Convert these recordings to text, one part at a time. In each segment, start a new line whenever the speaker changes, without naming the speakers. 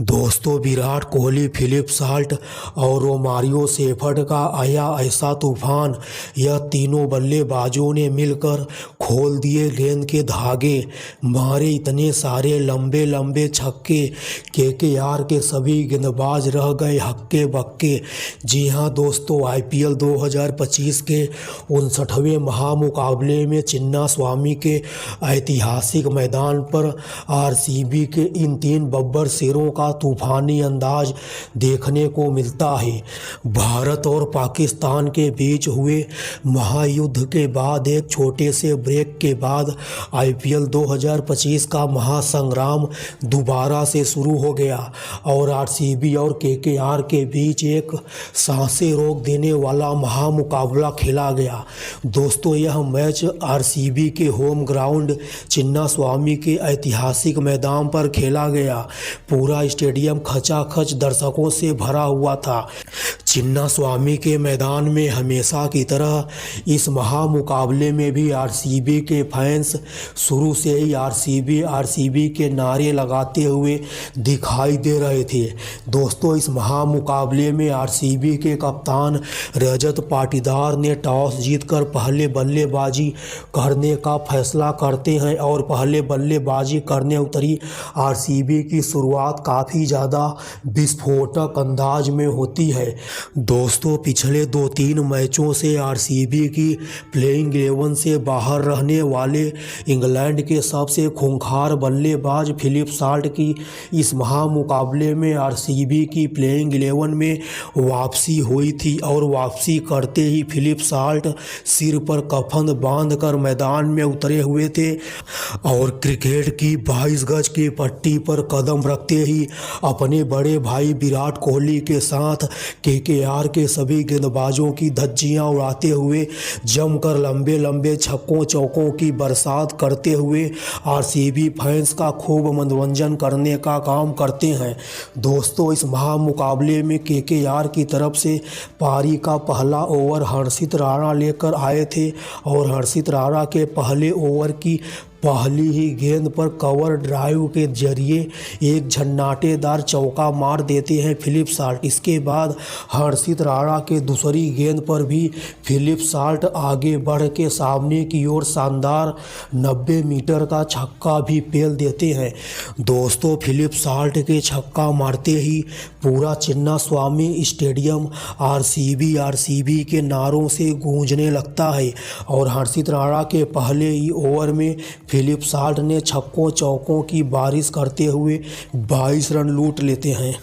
दोस्तों, Virat Kohli, Philip salt और Romario shepherd का आया ऐसा तूफान। यह तीनों बल्लेबाजों ने मिलकर खोल दिए गेंद के धागे, मारे इतने सारे लंबे लंबे छक्के। केकेआर के सभी गेंदबाज रह गए हक्के बक्के। जी हाँ दोस्तों, आईपीएल 2025 के 59वें महामुकाबले में चिन्नास्वामी के ऐतिहासिक मैदान पर आरसीबी के इन तीन बब्बर शेरों का तूफानी अंदाज देखने को मिलता है। भारत और पाकिस्तान के बीच हुए महायुद्ध के बाद एक छोटे से ब्रेक के बाद आईपीएल 2025 का महासंग्राम दोबारा से शुरू हो गया और आरसीबी और केकेआर के बीच एक सांसें रोक देने वाला महामुकाबला खेला गया। दोस्तों, यह मैच आरसीबी के होम ग्राउंड चिन्नास्वामी के ऐतिहासिक मैदान पर खेला गया। पूरा स्टेडियम खचाखच दर्शकों से भरा हुआ था। चिन्नास्वामी के मैदान में हमेशा की तरह इस महामुकाबले में भी आरसीबी के फैंस शुरू से ही आरसीबी के नारे लगाते हुए दिखाई दे रहे थे। दोस्तों, इस महामुकाबले में आरसीबी के कप्तान रजत पाटीदार ने टॉस जीतकर पहले बल्लेबाजी करने का फैसला करते हैं और पहले बल्लेबाजी करने उतरी आरसीबी की शुरुआत काफ़ी ज़्यादा विस्फोटक अंदाज में होती है। दोस्तों, पिछले 2-3 मैचों से आरसीबी की प्लेइंग 11 से बाहर रहने वाले इंग्लैंड के सबसे खूंखार बल्लेबाज फिलिप साल्ट की इस महामुकाबले में आरसीबी की प्लेइंग 11 में वापसी हुई थी और वापसी करते ही फिलिप साल्ट सिर पर कफन बांधकर मैदान में उतरे हुए थे और क्रिकेट की 22 गज की पट्टी पर कदम रखते ही अपने बड़े भाई विराट कोहली के साथ केकेआर के सभी गेंदबाजों की धज्जियां उड़ाते हुए जमकर लंबे लंबे छक्कों चौकों की बरसात करते हुए आरसीबी फैंस का खूब मनोरंजन करने का काम करते हैं। दोस्तों, इस महामुकाबले में केकेआर की तरफ से पारी का पहला ओवर हर्षित राणा लेकर आए थे और हर्षित राणा के पहले ओवर की पहली ही गेंद पर कवर ड्राइव के जरिए एक झन्नाटेदार चौका मार देते हैं फिलिप साल्ट। इसके बाद हर्षित राणा के दूसरी गेंद पर भी फिलिप साल्ट आगे बढ़ के सामने की ओर शानदार 90 मीटर का छक्का भी पेल देते हैं। दोस्तों, फिलिप साल्ट के छक्का मारते ही पूरा चिन्नास्वामी स्टेडियम आरसीबी के नारों से गूंजने लगता है और हर्षित राणा के पहले ही ओवर में फिलिप साल्ट ने छक्कों चौकों की बारिश करते हुए 22 रन लूट लेते हैं।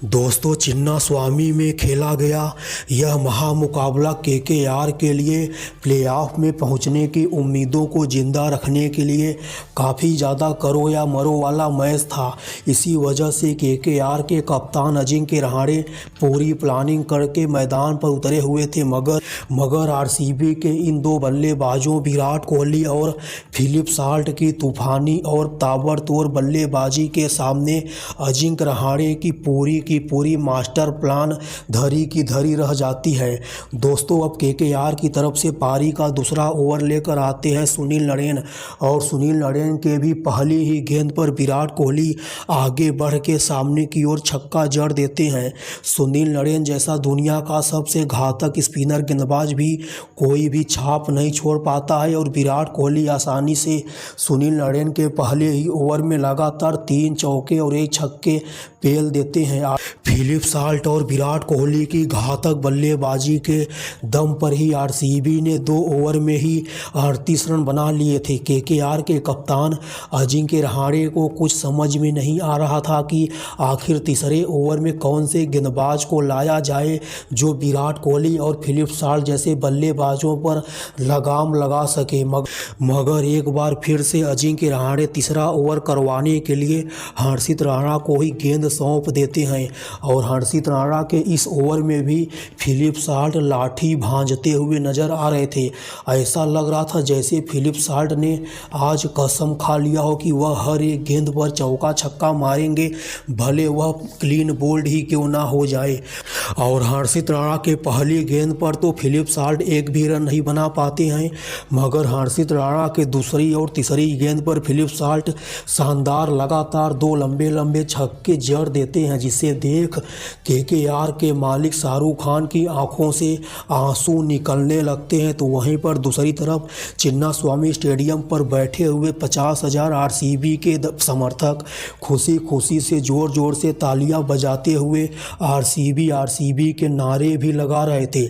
दोस्तों, चिन्नास्वामी में खेला गया यह महामुकाबला केकेआर के लिए प्लेऑफ में पहुंचने की उम्मीदों को जिंदा रखने के लिए काफ़ी ज़्यादा करो या मरो वाला मैच था। इसी वजह से केकेआर के कप्तान अजिंक्य रहाणे पूरी प्लानिंग करके मैदान पर उतरे हुए थे, मगर आरसीबी के इन दो बल्लेबाजों विराट कोहली और फिलिप साल्ट की तूफानी और ताबड़तोड़ बल्लेबाजी के सामने अजिंक्य रहाणे की पूरी मास्टर प्लान धरी की धरी रह जाती है। दोस्तों, अब केकेआर की तरफ से पारी का दूसरा ओवर लेकर आते हैं सुनील नरेन और सुनील नरेन के भी पहली ही गेंद पर विराट कोहली आगे बढ़ के सामने की ओर छक्का जड़ देते हैं। सुनील नरेन जैसा दुनिया का सबसे घातक स्पिनर गेंदबाज भी कोई भी छाप नहीं छोड़ पाता है और विराट कोहली आसानी से सुनील नरेन के पहले ही ओवर में लगातार 3 चौके और 1 छक्के पेल देते हैं। फिलिप साल्ट और विराट कोहली की घातक बल्लेबाजी के दम पर ही आरसीबी ने 2 ओवर में ही 38 रन बना लिए थे। केकेआर के कप्तान अजिंक्य रहाणे को कुछ समझ में नहीं आ रहा था कि आखिर तीसरे ओवर में कौन से गेंदबाज को लाया जाए जो विराट कोहली और फिलिप साल्ट जैसे बल्लेबाजों पर लगाम लगा सके। मगर एक बार फिर से अजिंक्य रहाणे तीसरा ओवर करवाने के लिए हर्षित राणा को ही गेंद सौंप देते हैं और हर्षित राणा के इस ओवर में भी फिलिप साल्ट लाठी भांजते हुए नजर आ रहे थे। ऐसा लग रहा था जैसे फिलिप साल्ट ने आज कसम खा लिया हो कि वह हर एक गेंद पर चौका छक्का मारेंगे, भले वह क्लीन बोल्ड ही क्यों ना हो जाए। और हर्षित राणा के पहली गेंद पर तो फिलिप साल्ट एक भी रन नहीं बना पाते हैं, मगर हर्षित राणा के दूसरी और तीसरी गेंद पर फिलिप साल्ट शानदार लगातार 2 लंबे लंबे छक्के जड़ देते हैं, जिसे देख केकेआर के मालिक शाहरुख खान की आंखों से आंसू निकलने लगते हैं। तो वहीं पर दूसरी तरफ चिन्नास्वामी स्टेडियम पर बैठे हुए 50,000 आरसीबी के समर्थक खुशी खुशी से जोर जोर से तालियां बजाते हुए आरसीबी के नारे भी लगा रहे थे।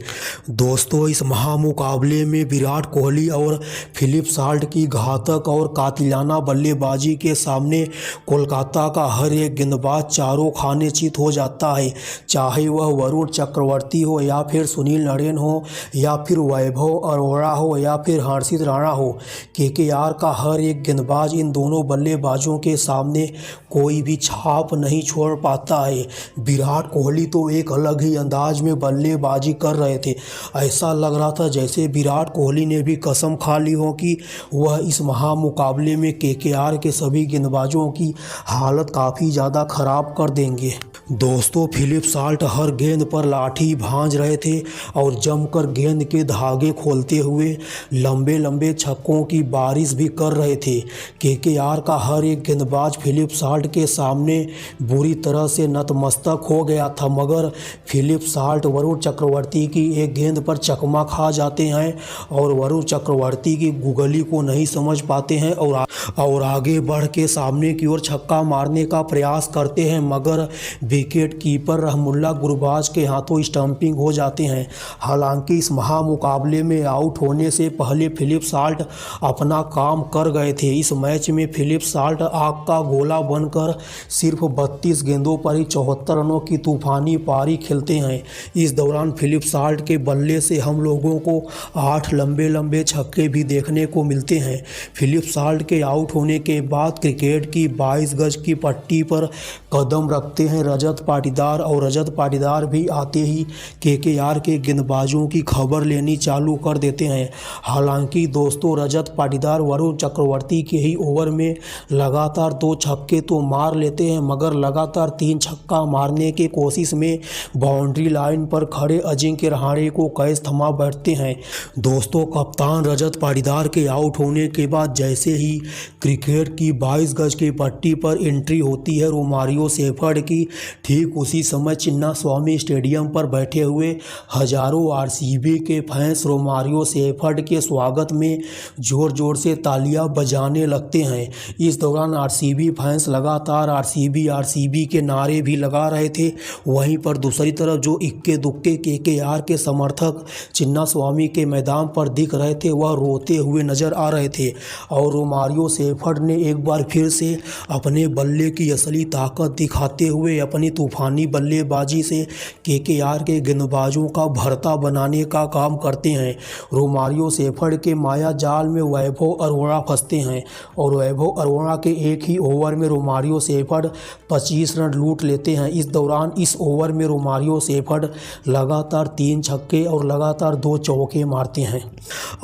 दोस्तों, इस महामुकाबले में विराट कोहली और फिलिप साल्ट की घातक और कातिलाना बल्लेबाजी के सामने कोलकाता का हर एक गेंदबाज चारों खाने चित हो जाता है, चाहे वह वरुण चक्रवर्ती हो या फिर सुनील नरेन हो या फिर वैभव अरोड़ा हो या फिर हर्षित राणा हो। केकेआर का हर एक गेंदबाज इन दोनों बल्लेबाजों के सामने कोई भी छाप नहीं छोड़ पाता है। विराट कोहली तो एक अलग ही अंदाज में बल्लेबाजी कर रहे थे। ऐसा लग रहा था जैसे विराट कोहली ने भी कसम खा ली हो कि वह इस महामुकाबले में केकेआर के सभी गेंदबाजों की हालत काफ़ी ज़्यादा ख़राब कर देंगे। दोस्तों, फिलिप साल्ट हर गेंद पर लाठी भांज रहे थे और जमकर गेंद के धागे खोलते हुए लंबे लंबे छक्कों की बारिश भी कर रहे थे। केकेआर का हर एक गेंदबाज फिलिप साल्ट के सामने बुरी तरह से नतमस्तक हो गया था, मगर फिलिप साल्ट वरुण चक्रवर्ती की एक गेंद पर चकमा खा जाते हैं और वरुण चक्रवर्ती की गुगली को नहीं समझ पाते हैं और आगे बढ़ के सामने की ओर छक्का मारने का प्रयास करते हैं, मगर विकेट कीपर रहमुल्ला गुरबाज के हाथों स्टंपिंग हो जाते हैं। हालांकि इस महामुकाबले में आउट होने से पहले फिलिप साल्ट अपना काम कर गए थे। इस मैच में फिलिप साल्ट आग का गोला बनकर सिर्फ 32 गेंदों पर ही 74 रनों की तूफानी पारी खेलते हैं। इस दौरान फिलिप साल्ट के बल्ले से हम लोगों को 8 लंबे लंबे छक्के भी देखने को मिलते हैं। फिलिप साल्ट के आउट होने के बाद क्रिकेट की 22 गज की पट्टी पर कदम रखते हैं रजत पाटीदार, और रजत पाटीदार भी आते ही केकेआर के गेंदबाजों की खबर लेनी चालू कर देते हैं। हालांकि दोस्तों, रजत पाटीदार वरुण चक्रवर्ती के ही ओवर में लगातार 2 छक्के तो मार लेते हैं, मगर लगातार 3 छक्का मारने की कोशिश में बाउंड्री लाइन पर खड़े अजिंक्य रहाणे को कैच थमा बैठते हैं। दोस्तों, कप्तान रजत पाटीदार के आउट होने के बाद जैसे ही क्रिकेट की 22 गज की पट्टी पर एंट्री होती है रोमारियो सेफर्ड की, ठीक उसी समय चिन्नास्वामी स्टेडियम पर बैठे हुए हजारों आरसीबी के फैंस रोमारियो सेफर्ड के स्वागत में जोर जोर से तालियां बजाने लगते हैं। इस दौरान आरसीबी फैंस लगातार आरसीबी के नारे भी लगा रहे थे। वहीं पर दूसरी तरफ जो इक्के दुक्के केकेआर के समर्थक चिन्नास्वामी के मैदान पर दिख रहे थे, वह रोते हुए नजर आ रहे थे और रोमारियो सेफर्ड ने एक बार फिर से अपने बल्ले की असली ताकत दिखाते हुए अपनी तूफानी बल्लेबाजी से केकेआर के गेंदबाजों का भरता बनाने का काम करते हैं। रोमारियो सेफर्ड के माया जाल में वैभव अरोड़ा फंसते हैं और वैभव अरोड़ा के एक ही ओवर में रोमारियो सेफर्ड 25 रन लूट लेते हैं। इस दौरान इस ओवर में रोमारियो सेफर्ड लगातार 3 छक्के और लगातार 2 चौके मारते हैं।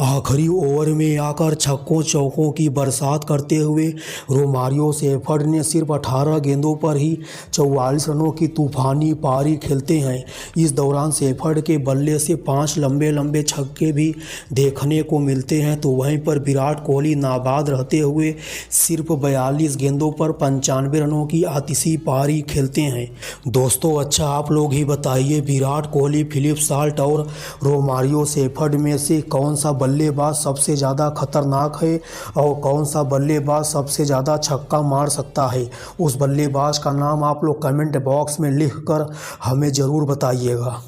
आखिरी ओवर में आकर छक्कों चौकों की बरसात करते हुए रोमारियो सेफर्ड ने सिर्फ 18 गेंदों पर ही 44 रनों की तूफानी पारी खेलते हैं। इस दौरान सेफर्ड के बल्ले से 5 लंबे लंबे छक्के भी देखने को मिलते हैं। तो वहीं पर विराट कोहली नाबाद रहते हुए सिर्फ 42 गेंदों पर 95 रनों की आतिशी पारी खेलते हैं। दोस्तों, अच्छा आप लोग ही बताइए, विराट कोहली, फिलिप साल्ट और रोमारियो सेफर्ड में से कौन सा बल्लेबाज सबसे ज़्यादा खतरनाक है और कौन सा बल्लेबाज सबसे ज़्यादा छक्का मार सकता है? उस बल्लेबाज का नाम आप लोग कमेंट बॉक्स में लिखकर हमें ज़रूर बताइएगा।